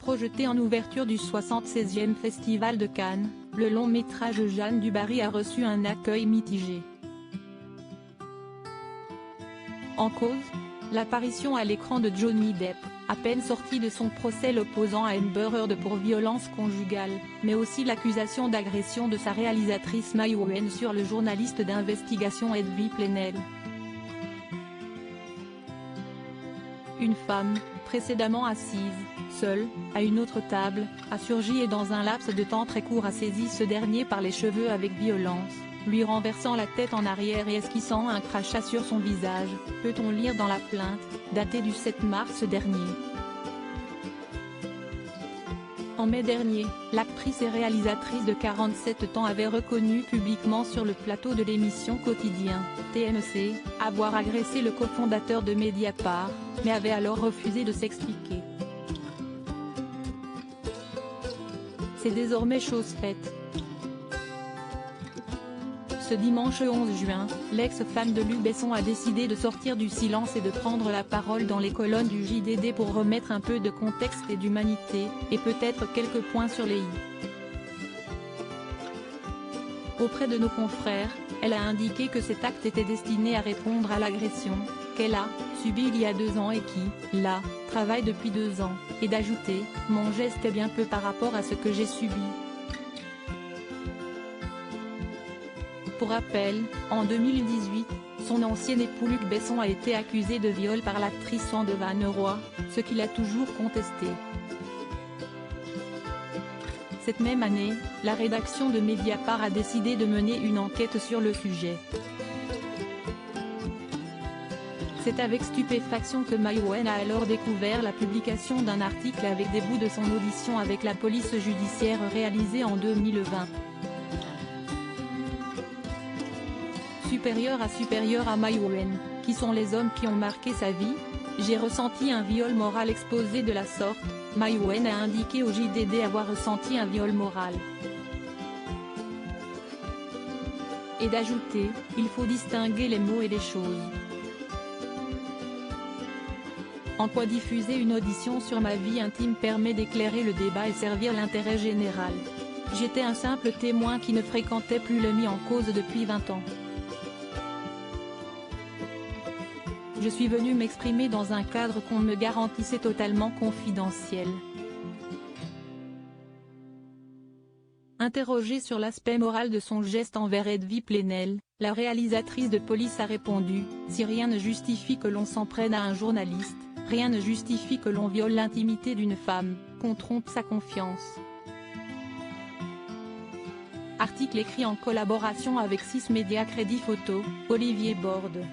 Projeté en ouverture du 76e Festival de Cannes, le long-métrage Jeanne du Barry a reçu un accueil mitigé. En cause, l'apparition à l'écran de Johnny Depp, à peine sorti de son procès l'opposant à Amber Heard pour violence conjugale, mais aussi l'accusation d'agression de sa réalisatrice Mai Wen sur le journaliste d'investigation Edwy Plenel. Une femme, précédemment assise, seule, à une autre table, a surgi et dans un laps de temps très court a saisi ce dernier par les cheveux avec violence, lui renversant la tête en arrière et esquissant un crachat sur son visage, peut-on lire dans la plainte, datée du 7 mars dernier. En mai dernier, l'actrice et réalisatrice de 47 ans avait reconnu publiquement sur le plateau de l'émission Quotidien, TMC, avoir agressé le cofondateur de Mediapart, mais avait alors refusé de s'expliquer. C'est désormais chose faite. Ce dimanche 11 juin, l'ex-femme de Luc Besson a décidé de sortir du silence et de prendre la parole dans les colonnes du JDD pour remettre un peu de contexte et d'humanité, et peut-être quelques points sur les i. Auprès de nos confrères, elle a indiqué que cet acte était destiné à répondre à l'agression qu'elle a subie il y a 2 ans et qui, là, travaille depuis 2 ans, et d'ajouter « Mon geste est bien peu par rapport à ce que j'ai subi ». Pour rappel, en 2018, son ancien époux Luc Besson a été accusé de viol par l'actrice Sande Vanneroy, ce qu'il a toujours contesté. Cette même année, la rédaction de Mediapart a décidé de mener une enquête sur le sujet. C'est avec stupéfaction que Mai Wen a alors découvert la publication d'un article avec des bouts de son audition avec la police judiciaire réalisée en 2020. Supérieur à Mai Wen, qui sont les hommes qui ont marqué sa vie, j'ai ressenti un viol moral exposé de la sorte, Mai Wen a indiqué au JDD avoir ressenti un viol moral. Et d'ajouter, il faut distinguer les mots et les choses. En quoi diffuser une audition sur ma vie intime permet d'éclairer le débat et servir l'intérêt général. J'étais un simple témoin qui ne fréquentait plus le mis en cause depuis 20 ans. Je suis venu m'exprimer dans un cadre qu'on me garantissait totalement confidentiel. Interrogée sur l'aspect moral de son geste envers Edwy Plenel, la réalisatrice de Police a répondu « Si rien ne justifie que l'on s'en prenne à un journaliste, rien ne justifie que l'on viole l'intimité d'une femme, qu'on trompe sa confiance. » Article écrit en collaboration avec 6 médias Crédit Photo, Olivier Borde.